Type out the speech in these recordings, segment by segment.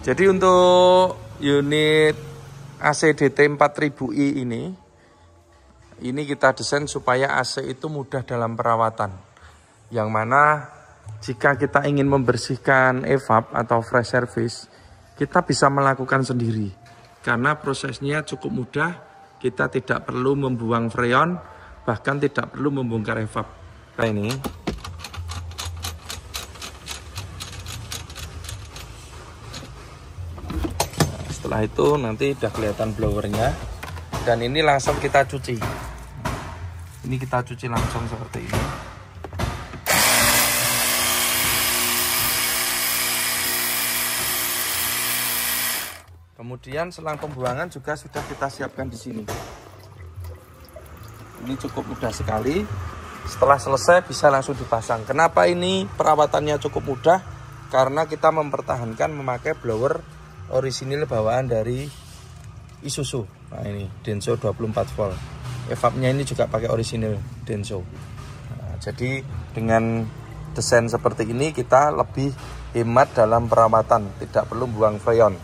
Jadi untuk unit AC DT 4000i ini kita desain supaya AC itu mudah dalam perawatan. Yang mana jika kita ingin membersihkan evap atau fresh service, kita bisa melakukan sendiri. Karena prosesnya cukup mudah, kita tidak perlu membuang freon, bahkan tidak perlu membongkar evap. Nah ini. Setelah itu nanti udah kelihatan blowernya, dan ini langsung kita cuci. Ini kita cuci langsung seperti ini. Kemudian selang pembuangan juga sudah kita siapkan di sini. Ini cukup mudah sekali. Setelah selesai bisa langsung dipasang. Kenapa ini perawatannya cukup mudah? Karena kita mempertahankan memakai blower orisinil bawaan dari Isuzu. Nah ini Denso 24 volt. Evapnya ini juga pakai orisinil Denso. Nah, jadi dengan desain seperti ini kita lebih hemat dalam perawatan, tidak perlu buang freon.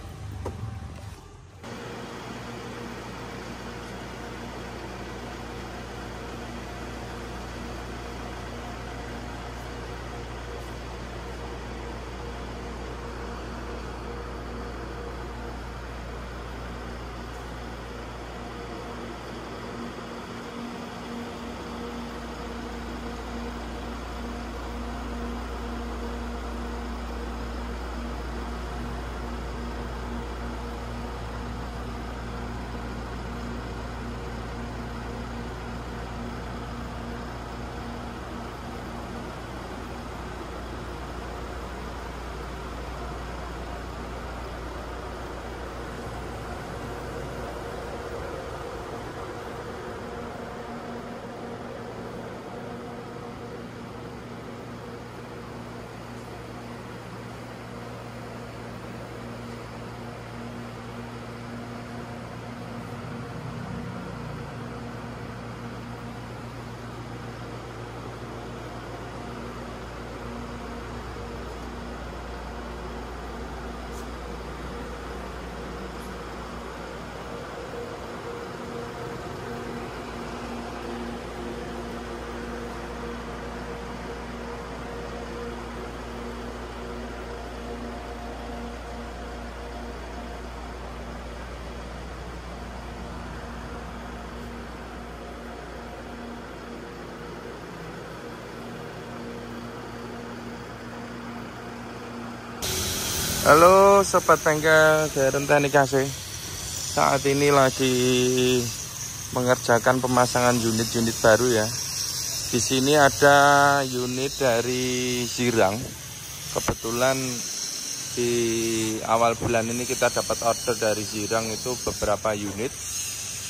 Halo sobat bengkel Darren Teknik AC. Saat ini lagi mengerjakan pemasangan unit-unit baru ya. Di sini ada unit dari Zirang. Kebetulan di awal bulan ini kita dapat order dari Zirang itu beberapa unit.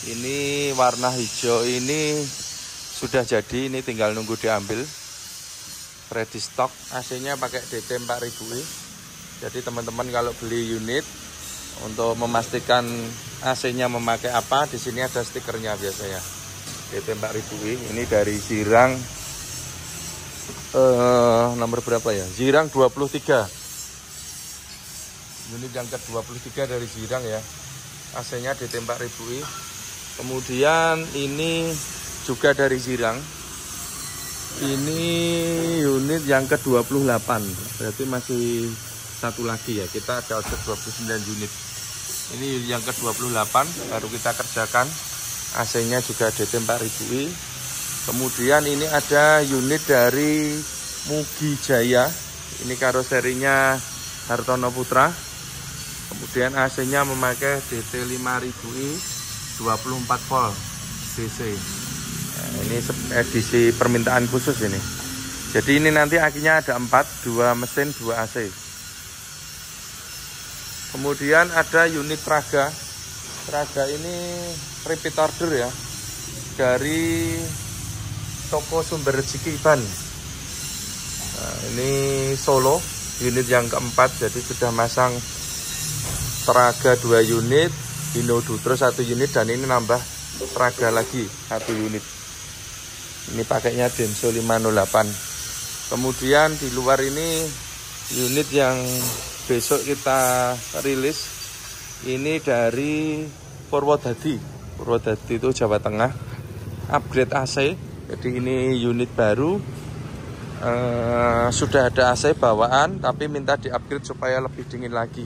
Ini warna hijau ini sudah jadi, ini tinggal nunggu diambil. Ready stock, AC-nya pakai DT 4000i. Jadi teman-teman kalau beli unit untuk memastikan AC-nya memakai apa, di sini ada stikernya biasanya. DT 4000i ini dari Zirang nomor berapa ya? Zirang 23. Unit yang ke-23 dari Zirang ya. AC-nya DT 4000i. Kemudian ini juga dari Zirang. Ini unit yang ke-28. Berarti masih satu lagi ya, kita ada order 29 unit. Ini yang ke-28 baru kita kerjakan. AC-nya juga DT 4000i. Kemudian ini ada unit dari Mugi Jaya. Ini karoserinya Hartono Putra. Kemudian AC-nya memakai DT 5000i 24 volt DC. Nah, ini edisi permintaan khusus ini. Jadi ini nanti akinya ada 4, 2 mesin, 2 AC. Kemudian ada unit Traga. Traga ini repeat order ya, dari toko Sumber Cikiban. Nah, ini Solo, unit yang keempat. Jadi sudah masang Traga 2 unit, Hino Dutro 1 unit, dan ini nambah Traga lagi 1 unit. Ini pakainya Denso 508. Kemudian di luar ini unit yang besok kita rilis. Ini dari Purwodadi itu Jawa Tengah, upgrade AC. Jadi ini unit baru, sudah ada AC bawaan tapi minta di-upgrade supaya lebih dingin lagi.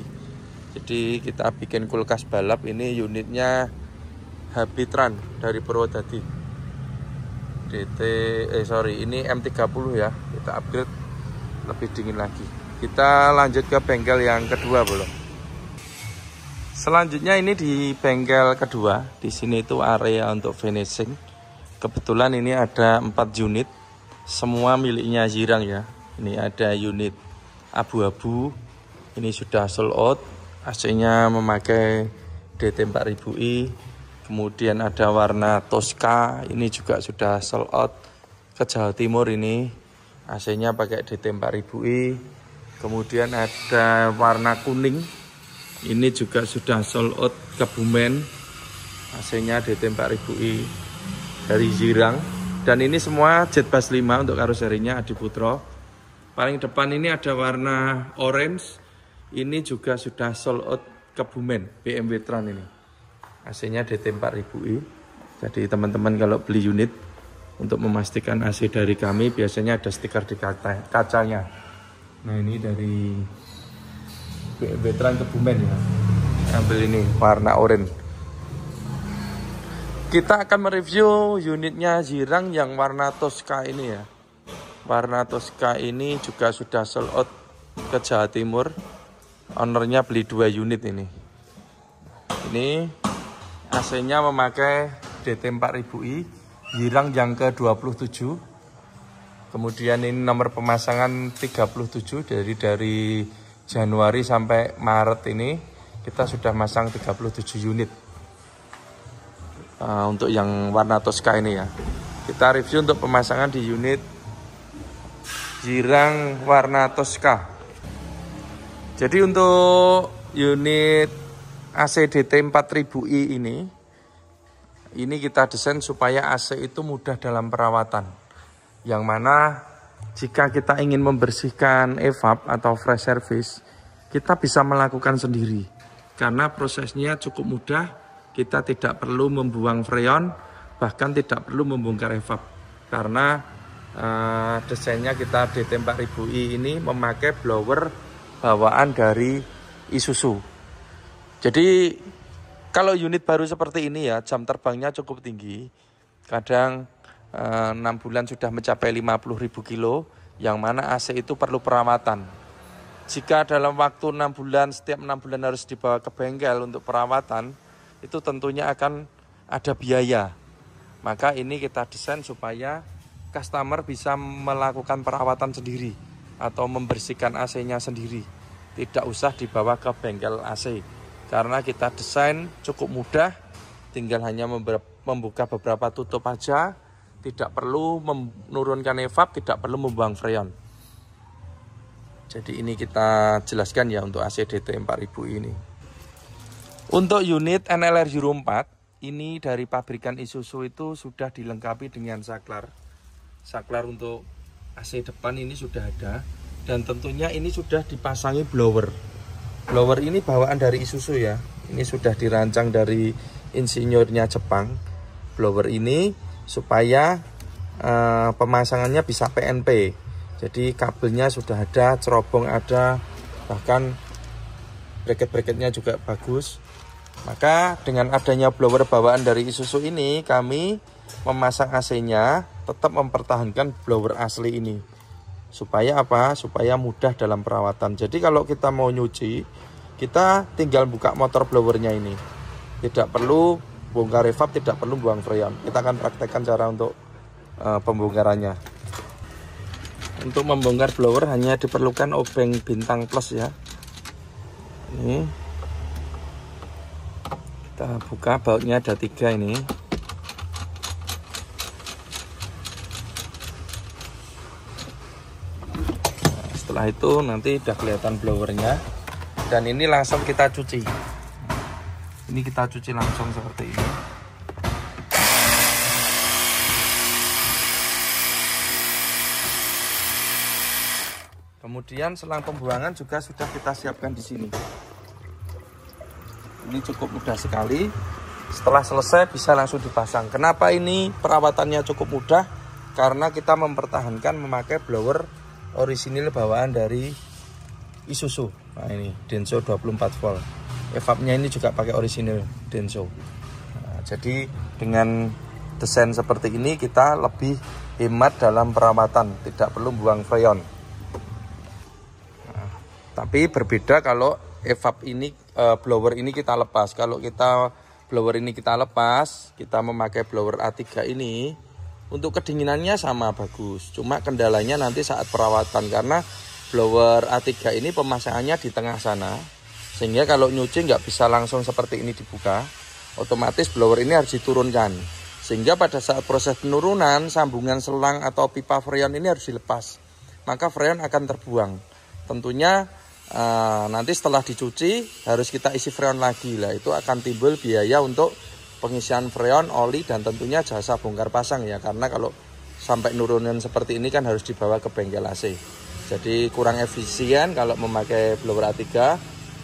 Jadi kita bikin kulkas balap. Ini unitnya Habitran dari Purwodadi. Ini M30 ya. Kita upgrade lebih dingin lagi. Kita lanjut ke bengkel yang kedua belum. Selanjutnya ini di bengkel kedua. Di sini itu area untuk finishing. Kebetulan ini ada 4 unit. Semua miliknya Zirang ya. Ini ada unit abu-abu. Ini sudah sold out. AC-nya memakai DT4000i. Kemudian ada warna Tosca, ini juga sudah sold out. Ke Jawa Timur ini AC-nya pakai DT4000i. Kemudian ada warna kuning, ini juga sudah sold out. Ke Bumen, AC-nya DT4000i dari Zirang. Dan ini semua Jetbus 5 untuk karoserinya Adi Putro. Paling depan ini ada warna orange, ini juga sudah sold out. Ke Bumen, BMW Tran ini. AC-nya DT4000i. Jadi teman-teman kalau beli unit, untuk memastikan AC dari kami biasanya ada stiker di kacanya. Nah ini dari BMW Tran Kebumen ya. Ambil ini warna oranye. Kita akan mereview unitnya Zirang yang warna Tosca ini ya. Warna Tosca ini juga sudah sold out ke Jawa Timur. Ownernya beli 2 unit ini. Ini AC-nya memakai DT4000i, Zirang yang ke-27. Kemudian ini nomor pemasangan 37, dari Januari sampai Maret ini kita sudah masang 37 unit. Untuk yang warna Tosca ini ya. Kita review untuk pemasangan di unit Zirang warna Tosca. Jadi untuk unit AC DT4000i ini kita desain supaya AC itu mudah dalam perawatan. Yang mana jika kita ingin membersihkan evap atau fresh service, kita bisa melakukan sendiri. Karena prosesnya cukup mudah, kita tidak perlu membuang freon, bahkan tidak perlu membongkar evap. Karena desainnya kita DT4000i ini memakai blower bawaan dari Isuzu. Jadi kalau unit baru seperti ini ya, jam terbangnya cukup tinggi. Kadang 6 bulan sudah mencapai 50.000 kilo, yang mana AC itu perlu perawatan. Jika dalam waktu 6 bulan, setiap 6 bulan harus dibawa ke bengkel untuk perawatan, itu tentunya akan ada biaya. Maka ini kita desain supaya customer bisa melakukan perawatan sendiri atau membersihkan AC-nya sendiri. Tidak usah dibawa ke bengkel AC. Karena kita desain cukup mudah, tinggal hanya membuka beberapa tutup aja, tidak perlu menurunkan evap, tidak perlu membuang freon. Jadi ini kita jelaskan ya untuk AC DT4000 ini. Untuk unit NLR Euro 4, ini dari pabrikan Isuzu itu sudah dilengkapi dengan saklar. Saklar untuk AC depan ini sudah ada, dan tentunya ini sudah dipasangi blower. Blower ini bawaan dari Isuzu ya. Ini sudah dirancang dari insinyurnya Jepang. Blower ini supaya pemasangannya bisa PNP. Jadi kabelnya sudah ada, cerobong ada, bahkan bracket-bracketnya juga bagus. Maka dengan adanya blower bawaan dari Isuzu ini, kami memasang AC-nya tetap mempertahankan blower asli ini. Supaya apa? Supaya mudah dalam perawatan. Jadi kalau kita mau nyuci, kita tinggal buka motor blowernya ini. Tidak perlu bongkar evap, tidak perlu buang freon. Kita akan praktekkan cara untuk pembongkarannya. Untuk membongkar blower hanya diperlukan obeng bintang plus ya. Ini kita buka, bautnya ada 3 ini. Setelah itu nanti udah kelihatan blowernya, dan ini langsung kita cuci. Ini kita cuci langsung seperti ini. Kemudian selang pembuangan juga sudah kita siapkan di sini. Ini cukup mudah sekali. Setelah selesai bisa langsung dipasang. Kenapa ini perawatannya cukup mudah? Karena kita mempertahankan memakai blower orisinil bawaan dari Isuzu. Nah ini Denso 24 volt. Evapnya ini juga pakai orisinil Denso. Nah, jadi dengan desain seperti ini kita lebih hemat dalam perawatan, tidak perlu buang freon. Nah, tapi berbeda kalau evap ini blower ini kita lepas. Kalau kita blower ini kita lepas, kita memakai blower A3 ini, untuk kedinginannya sama bagus. Cuma kendalanya nanti saat perawatan, karena blower A3 ini pemasangannya di tengah sana, sehingga kalau nyuci nggak bisa langsung seperti ini dibuka. Otomatis blower ini harus diturunkan, sehingga pada saat proses penurunan sambungan selang atau pipa freon ini harus dilepas, maka freon akan terbuang. Tentunya nanti setelah dicuci harus kita isi freon lagi lah, itu akan timbul biaya untuk pengisian freon, oli, dan tentunya jasa bongkar pasang ya, karena kalau sampai nurunin seperti ini kan harus dibawa ke bengkel AC. Jadi kurang efisien kalau memakai blower A3,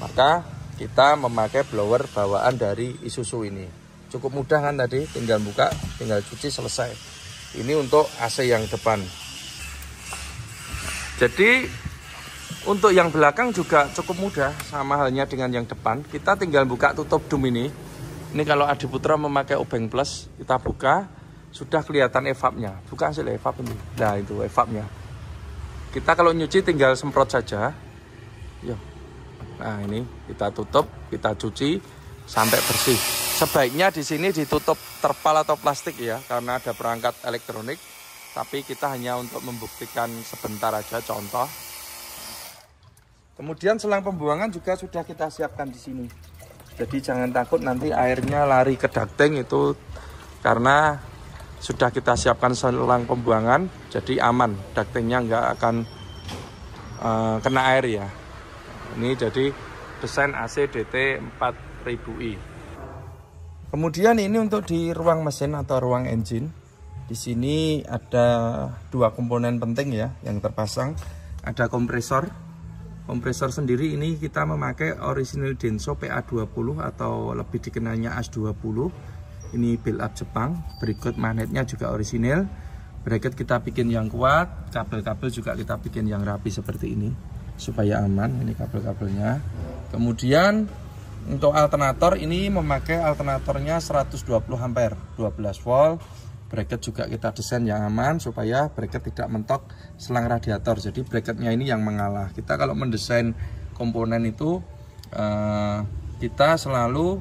maka kita memakai blower bawaan dari Isuzu ini. Cukup mudah kan tadi, tinggal buka, tinggal cuci, selesai. Ini untuk AC yang depan. Jadi untuk yang belakang juga cukup mudah, sama halnya dengan yang depan. Kita tinggal buka tutup dum ini. Ini kalau Adi Putra memakai Obeng Plus, kita buka, sudah kelihatan evapnya. Buka hasil evap ini. Nah itu evapnya. Kita kalau nyuci tinggal semprot saja. Yo. Nah ini kita tutup, kita cuci sampai bersih. Sebaiknya di sini ditutup terpal atau plastik ya, karena ada perangkat elektronik. Tapi kita hanya untuk membuktikan sebentar aja contoh. Kemudian selang pembuangan juga sudah kita siapkan di sini. Jadi jangan takut nanti airnya lari ke ducting, itu karena sudah kita siapkan selang pembuangan, jadi aman. Ductingnya nggak akan kena air ya. Ini jadi desain AC DT 4000i. Kemudian ini untuk di ruang mesin atau ruang engine. Di sini ada dua komponen penting ya yang terpasang. Ada kompresor. Kompresor sendiri ini kita memakai orisinil Denso PA20 atau lebih dikenalnya AS20. Ini build up Jepang. Berikut magnetnya juga orisinil. Bracket kita bikin yang kuat. Kabel-kabel juga kita bikin yang rapi seperti ini, supaya aman. Ini kabel-kabelnya. Kemudian untuk alternator ini memakai alternatornya 120 ampere 12 volt. Bracket juga kita desain yang aman supaya bracket tidak mentok selang radiator. Jadi bracketnya ini yang mengalah. Kita kalau mendesain komponen itu kita selalu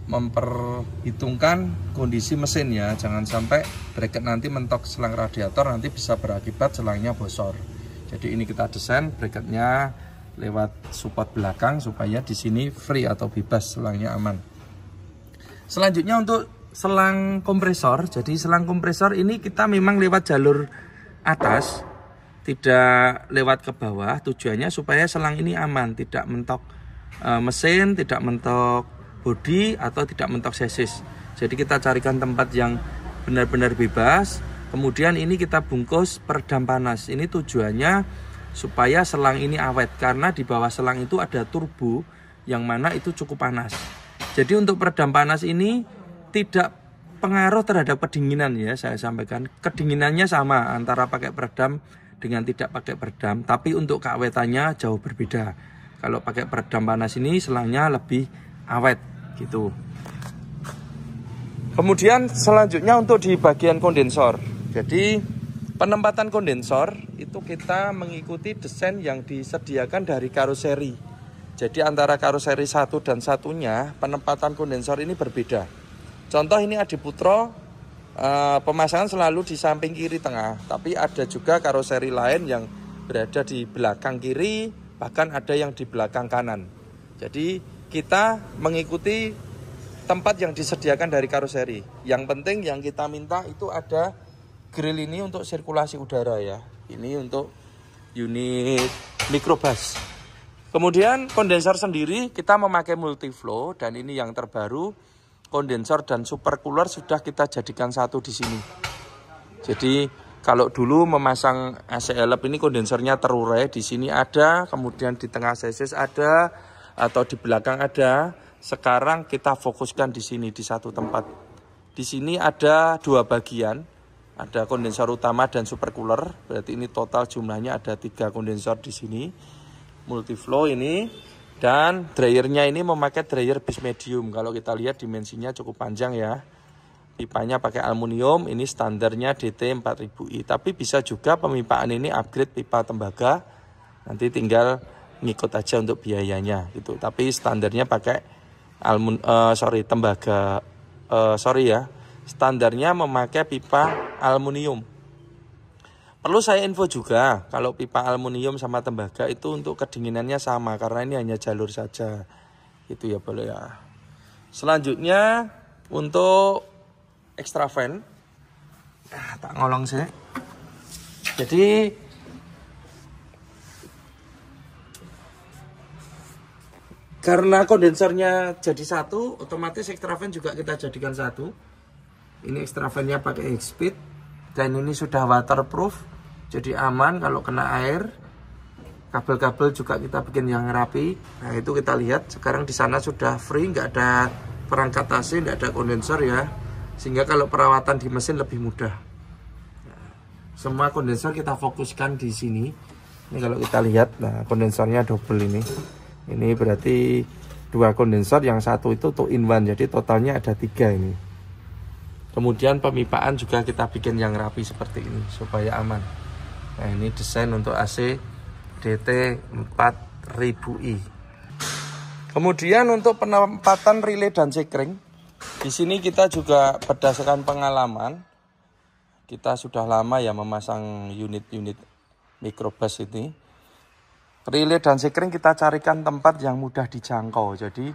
memperhitungkan kondisi mesin ya. Jangan sampai bracket nanti mentok selang radiator, nanti bisa berakibat selangnya bosor. Jadi ini kita desain bracketnya lewat support belakang supaya di sini free atau bebas, selangnya aman. Selanjutnya untuk selang kompresor. Jadi selang kompresor ini kita memang lewat jalur atas, tidak lewat ke bawah. Tujuannya supaya selang ini aman, tidak mentok mesin, tidak mentok bodi, atau tidak mentok chassis. Jadi kita carikan tempat yang benar-benar bebas. Kemudian ini kita bungkus peredam panas. Ini tujuannya supaya selang ini awet, karena di bawah selang itu ada turbo yang mana itu cukup panas. Jadi untuk peredam panas ini tidak pengaruh terhadap kedinginan ya, saya sampaikan. Kedinginannya sama antara pakai peredam dengan tidak pakai peredam, tapi untuk keawetannya jauh berbeda. Kalau pakai peredam panas ini selangnya lebih awet gitu. Kemudian selanjutnya untuk di bagian kondensor. Jadi penempatan kondensor itu kita mengikuti desain yang disediakan dari karoseri. Jadi antara karoseri satu dan satunya penempatan kondensor ini berbeda. Contoh ini Adi Putra, pemasangan selalu di samping kiri tengah, tapi ada juga karoseri lain yang berada di belakang kiri, bahkan ada yang di belakang kanan. Jadi kita mengikuti tempat yang disediakan dari karoseri. Yang penting yang kita minta itu ada grill ini untuk sirkulasi udara ya. Ini untuk unit microbus. Kemudian kondensor sendiri kita memakai multiflow, dan ini yang terbaru. Kondensor dan supercooler sudah kita jadikan satu di sini. Jadi Kalau dulu memasang AC elep ini kondensernya terurai, di sini ada, kemudian di tengah chassis ada, atau di belakang ada. Sekarang kita fokuskan di sini di satu tempat. Di sini ada dua bagian, ada kondensor utama dan supercooler. Berarti ini total jumlahnya ada 3 kondensor di sini. Multiflow ini, dan dryernya ini memakai dryer bis medium. Kalau kita lihat dimensinya cukup panjang ya. Pipanya pakai aluminium, ini standarnya DT 4000i. Tapi bisa juga pemipaan ini upgrade pipa tembaga. Nanti tinggal ngikut aja untuk biayanya gitu. Tapi standarnya pakai tembaga. Standarnya memakai pipa aluminium. Perlu saya info juga, kalau pipa aluminium sama tembaga itu untuk kedinginannya sama, karena ini hanya jalur saja. Itu ya boleh ya. Selanjutnya untuk extra fan, tak ngolong sih. Jadi karena kondensernya jadi satu, otomatis extra fan juga kita jadikan satu. Ini extra fan-nya pakai X-Speed, dan ini sudah waterproof, jadi aman kalau kena air. Kabel-kabel juga kita bikin yang rapi. Nah itu kita lihat sekarang di sana sudah free, nggak ada perangkat AC, nggak ada kondensor ya. Sehingga kalau perawatan di mesin lebih mudah. Semua kondensor kita fokuskan di sini. Ini kalau kita lihat, nah kondensornya double ini. Ini berarti 2 kondensor, yang satu itu 2-in-1. Jadi totalnya ada 3 ini. Kemudian pemipaan juga kita bikin yang rapi seperti ini supaya aman. Nah ini desain untuk AC DT 4000i. Kemudian untuk penempatan relay dan sekring. Di sini kita juga berdasarkan pengalaman, kita sudah lama ya memasang unit-unit microbus ini. Relay dan sekring kita carikan tempat yang mudah dijangkau. Jadi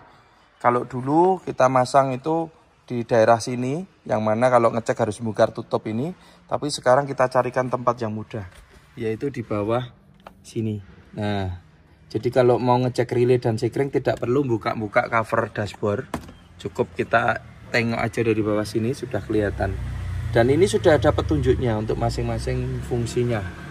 kalau dulu kita masang itu di daerah sini, yang mana kalau ngecek harus buka tutup ini. Tapi sekarang kita carikan tempat yang mudah, yaitu di bawah sini. Nah, jadi kalau mau ngecek relay dan sekring tidak perlu buka-buka cover dashboard. Cukup kita tengok aja dari bawah sini sudah kelihatan. Dan ini sudah ada petunjuknya untuk masing-masing fungsinya.